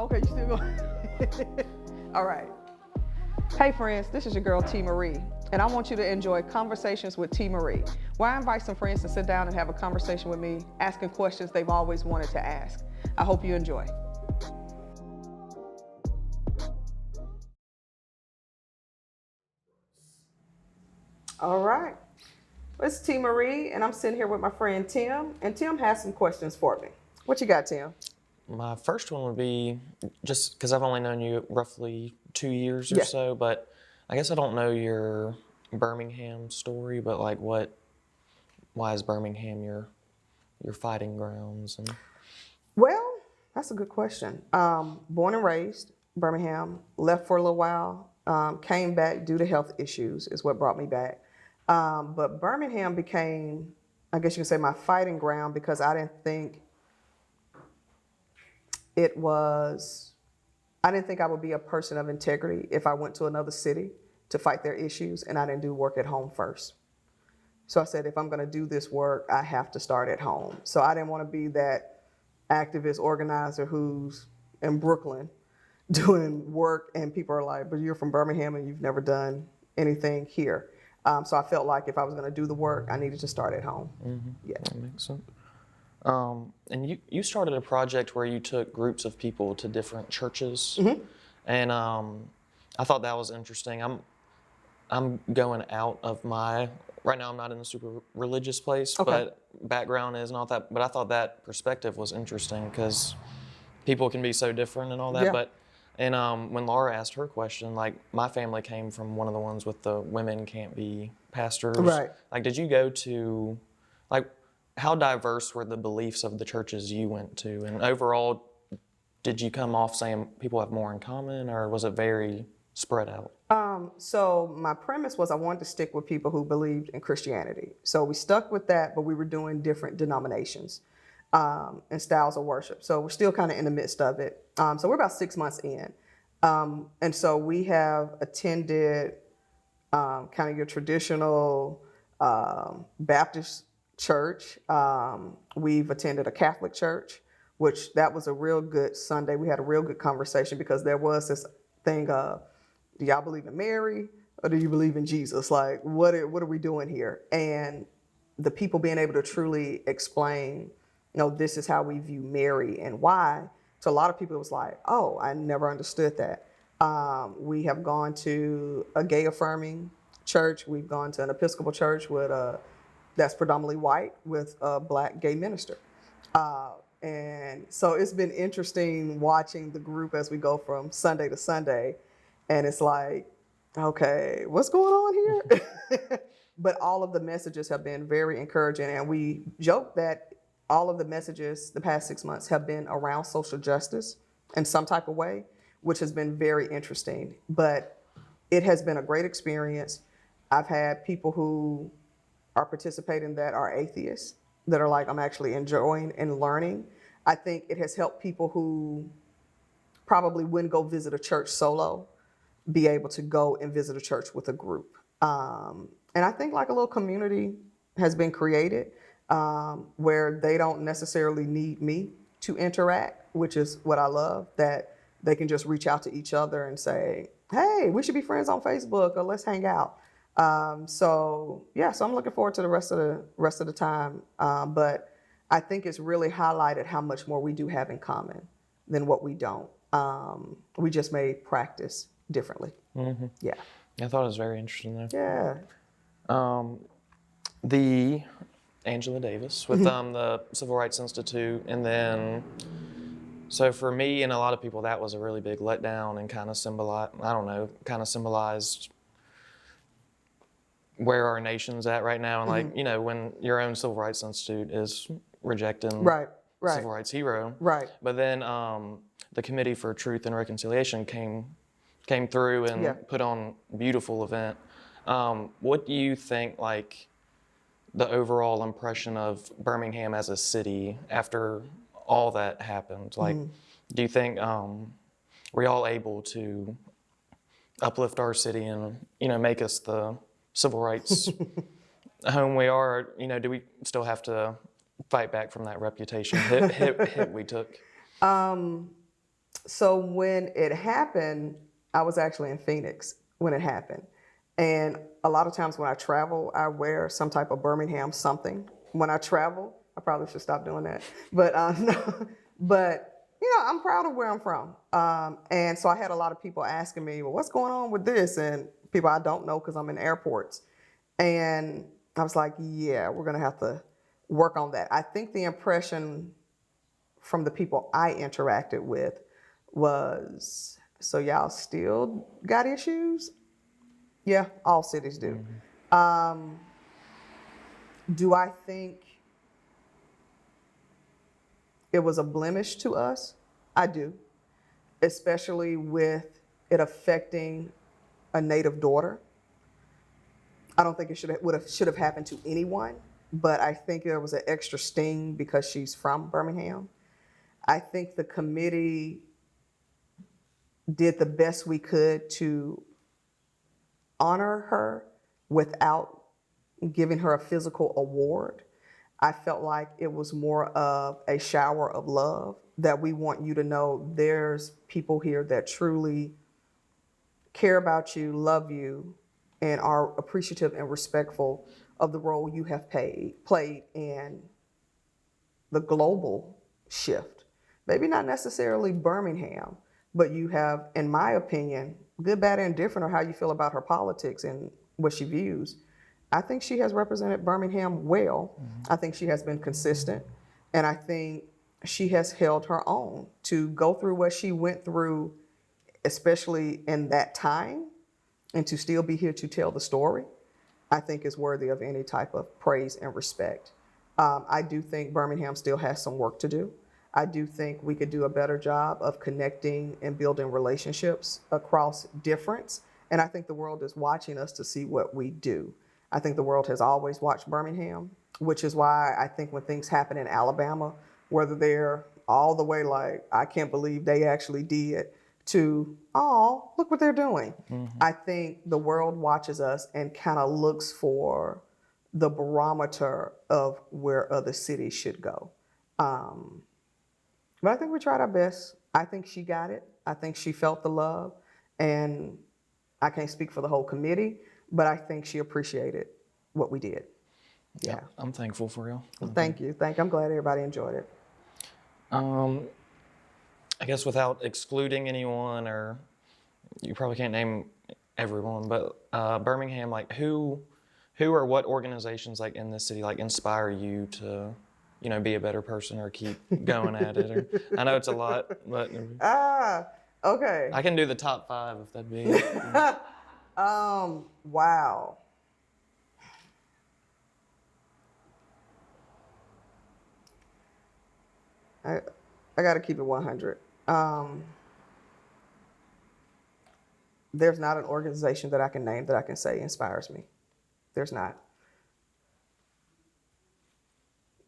okay, you still going? All right. Hey friends, this is your girl T. Marie, and I want you to enjoy Conversations with T. Marie, where I invite some friends to sit down and have a conversation with me, asking questions they've always wanted to ask. I hope you enjoy. All right. It's T. Marie, and I'm sitting here with my friend Tim, and Tim has some questions for me. What you got, Tim? My first one would be, just because I've only known you roughly 2 years or Yeah. so, but I guess I don't know your Birmingham story, but like why is Birmingham your fighting grounds? And Well, that's a good question. Born and raised Birmingham, left for a little while, came back due to health issues is what brought me back. But Birmingham became, I guess you could say, my fighting ground because I didn't think I didn't think I would be a person of integrity if I went to another city to fight their issues and I didn't do work at home first. So I said, if I'm going to do this work, I have to start at home. So I didn't want to be that activist organizer who's in Brooklyn doing work and people are like, but you're from Birmingham and you've never done anything here. So I felt like if I was going to do the work, I needed to start at home. mm-hmm. Yeah. That makes sense. And you started a project where you took groups of people to different churches, Mm-hmm. and I thought that was interesting. I'm going out of right now I'm not in a super religious place, Okay. but background is not that, but I thought that perspective was interesting because people can be so different and all that. Yeah. But, and when Laura asked her question, like my family came from one of the ones with the women can't be pastors. Right. Like, did you go to, like, how diverse were the beliefs of the churches you went to? And overall, did you come off saying people have more in common, or was it very spread out? So my premise was I wanted to stick with people who believed in Christianity. So we stuck with that, but we were doing different denominations and styles of worship. So we're still kind of in the midst of it. So we're about 6 months in. And so we have attended kind of your traditional Baptist church. We've attended a Catholic church, which that was a real good Sunday. We had a real good conversation because there was this thing of, do y'all believe in Mary or do you believe in Jesus? Like, what are we doing here? And the people being able to truly explain, this is how we view Mary and why. So a lot of people, it was like, oh, I never understood that. We have gone to a gay affirming church. We've gone to an Episcopal church that's predominantly white with a Black gay minister. And so it's been interesting watching the group as we go from Sunday to Sunday. And it's like, okay, what's going on here? But all of the messages have been very encouraging. And we joke that all of the messages the past 6 months have been around social justice in some type of way, which has been very interesting. But it has been a great experience. I've had people who are participating that are atheists that are like, I'm actually enjoying and learning. I think it has helped people who probably wouldn't go visit a church solo be able to go and visit a church with a group. And I think like a little community has been created where they don't necessarily need me to interact, which is what I love, that they can just reach out to each other and say, hey, we should be friends on Facebook or let's hang out. So I'm looking forward to the rest of the time. But I think it's really highlighted how much more we do have in common than what we don't. We just may practice differently. Mm-hmm. Yeah. I thought it was very interesting though. Yeah. The Angela Davis with the Civil Rights Institute, and then so for me and a lot of people that was a really big letdown and kind of symbolized where our nation's at right now, and like when your own Civil Rights Institute is rejecting Right. Civil Rights hero, Right. but then the Committee for Truth and Reconciliation came through and put on a beautiful event. What do you think, like, the overall impression of Birmingham as a city after all that happened? Like, do you think we're all able to uplift our city and, make us the civil rights home we are? Do we still have to fight back from that reputation hit we took? So when it happened, I was actually in Phoenix when it happened. And a lot of times when I travel, I wear some type of Birmingham something. When I travel, I probably should stop doing that. But no, but I'm proud of where I'm from. And so I had a lot of people asking me, well, what's going on with this? And people I don't know because I'm in airports. And I was like, yeah, we're going to have to work on that. I think the impression from the people I interacted with was, so y'all still got issues? Yeah, all cities do. Do I think it was a blemish to us? I do, especially with it affecting a native daughter. I don't think it should have happened to anyone, but I think there was an extra sting because she's from Birmingham. I think the committee did the best we could to honor her without giving her a physical award. I felt like it was more of a shower of love, that we want you to know there's people here that truly care about you, love you, and are appreciative and respectful of the role you have played in the global shift. Maybe not necessarily Birmingham, but you have, in my opinion, good, bad, and indifferent, or how you feel about her politics and what she views. I think she has represented Birmingham well. I think she has been consistent, and I think she has held her own to go through what she went through, especially in that time, and to still be here to tell the story. I think is worthy of any type of praise and respect. I do think Birmingham still has some work to do. I do think we could do a better job of connecting and building relationships across difference. And I think the world is watching us to see what we do. I think the world has always watched Birmingham, which is why I think when things happen in Alabama, whether they're all the way like, I can't believe they actually did, to, oh, look what they're doing. I think the world watches us and kind of looks for the barometer of where other cities should go. But I think we tried our best. I think she got it. I think she felt the love. And I can't speak for the whole committee, but I think she appreciated what we did. Yeah. I'm thankful for you. Well, thank you. I'm glad everybody enjoyed it. I guess without excluding anyone, or you probably can't name everyone, but Birmingham, like who or what organizations like in this city like inspire you to, be a better person or keep going at it? Or I know it's a lot, but Okay. I can do the top 5 if that'd be. Wow. I got to keep it 100. There's not an organization that I can name that I can say inspires me. There's not.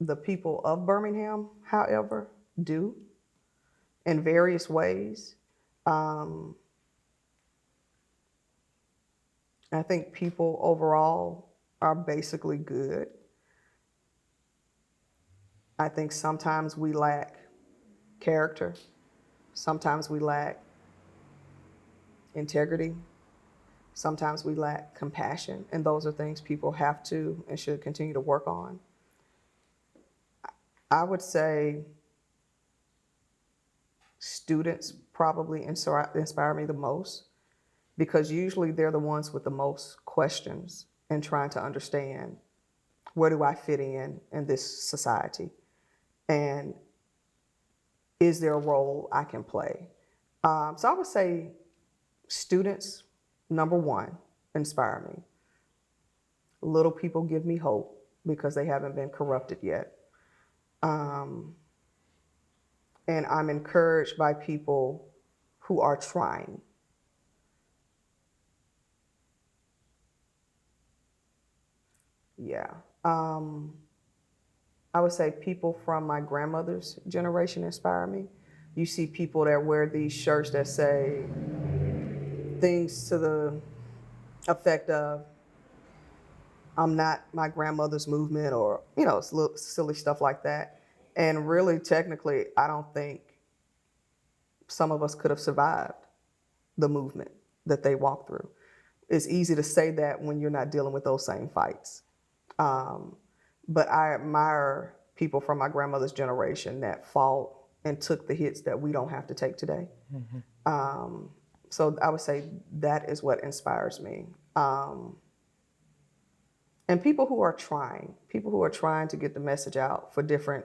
The people of Birmingham, however, do in various ways. I think people overall are basically good. I think sometimes we lack character. Sometimes we lack integrity. Sometimes we lack compassion. And those are things people have to and should continue to work on. I would say students probably inspire me the most, because usually they're the ones with the most questions and trying to understand, where do I fit in this society? And is there a role I can play? So I would say students, number one, inspire me. Little people give me hope because they haven't been corrupted yet. And I'm encouraged by people who are trying. Yeah. I would say people from my grandmother's generation inspire me. You see people that wear these shirts that say things to the effect of, I'm not my grandmother's movement, or, it's silly stuff like that. And really, technically, I don't think some of us could have survived the movement that they walked through. It's easy to say that when you're not dealing with those same fights. But I admire people from my grandmother's generation that fought and took the hits that we don't have to take today. So I would say that is what inspires me. And people who are trying to get the message out for different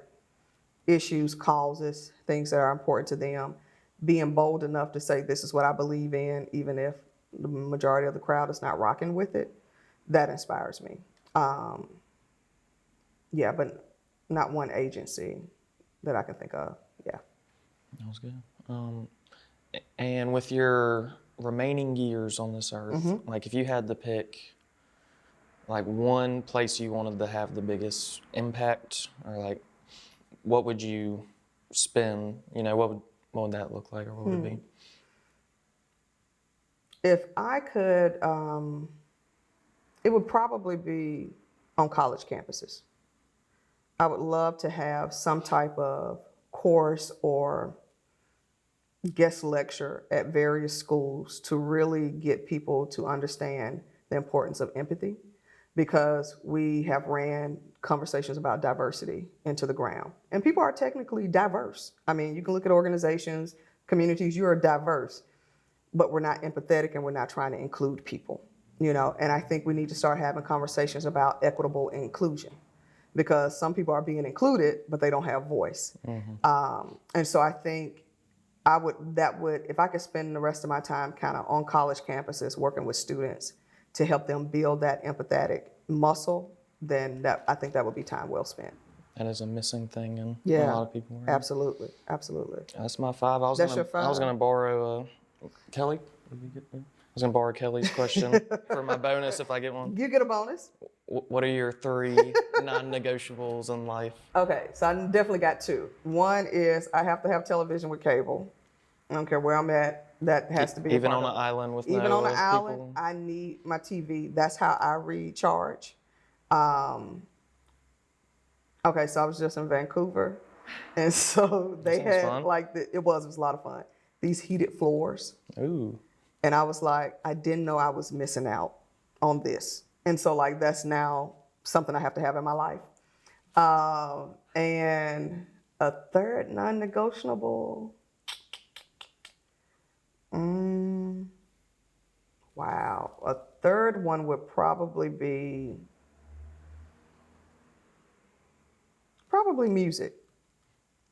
issues, causes, things that are important to them, being bold enough to say, this is what I believe in, even if the majority of the crowd is not rocking with it, that inspires me. Yeah, but not one agency that I can think of. Yeah. That was good. And with your remaining years on this earth, like if you had to pick like one place you wanted to have the biggest impact, or like what would you spend, what would that look like, or what would it be? If I could, it would probably be on college campuses. I would love to have some type of course or guest lecture at various schools to really get people to understand the importance of empathy, because we have ran conversations about diversity into the ground. And people are technically diverse. I mean, you can look at organizations, communities, you are diverse, but we're not empathetic and we're not trying to include people, And I think we need to start having conversations about equitable inclusion, because some people are being included, but they don't have voice. And so I think if I could spend the rest of my time kind of on college campuses working with students to help them build that empathetic muscle, then I think that would be time well spent. That is a missing thing in a lot of people. Right? Absolutely. That's my 5. your 5. I was gonna borrow Kelly. Did you get that? I was gonna borrow Kelly's question for my bonus if I get one. You get a bonus. What are your 3 non-negotiables in life? Okay, so I definitely got 2. One is I have to have television with cable. I don't care where I'm at. That has to be even on an island with even no on an island. people. I need my TV. That's how I recharge. Okay, so I was just in Vancouver, and so they had fun. It was a lot of fun. These heated floors. Ooh. And I was like, I didn't know I was missing out on this. And so that's now something I have to have in my life. And a third non-negotiable. Wow. A third one would probably be music.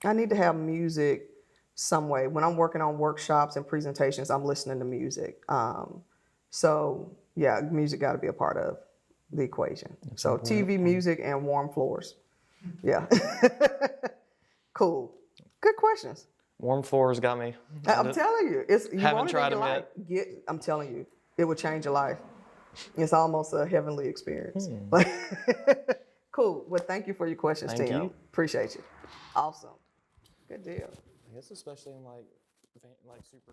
I need to have music some way. When I'm working on workshops and presentations, I'm listening to music. So yeah, music got to be a part of the equation. That's so important. TV, music, and warm floors. Yeah. Cool. Good questions. Warm floors got me. I'm telling you, you haven't tried them yet. I'm telling you, it will change your life. It's almost a heavenly experience. Cool. Well, thank you for your questions, Thank team. you. Appreciate you. Awesome. Good deal. I guess especially in like super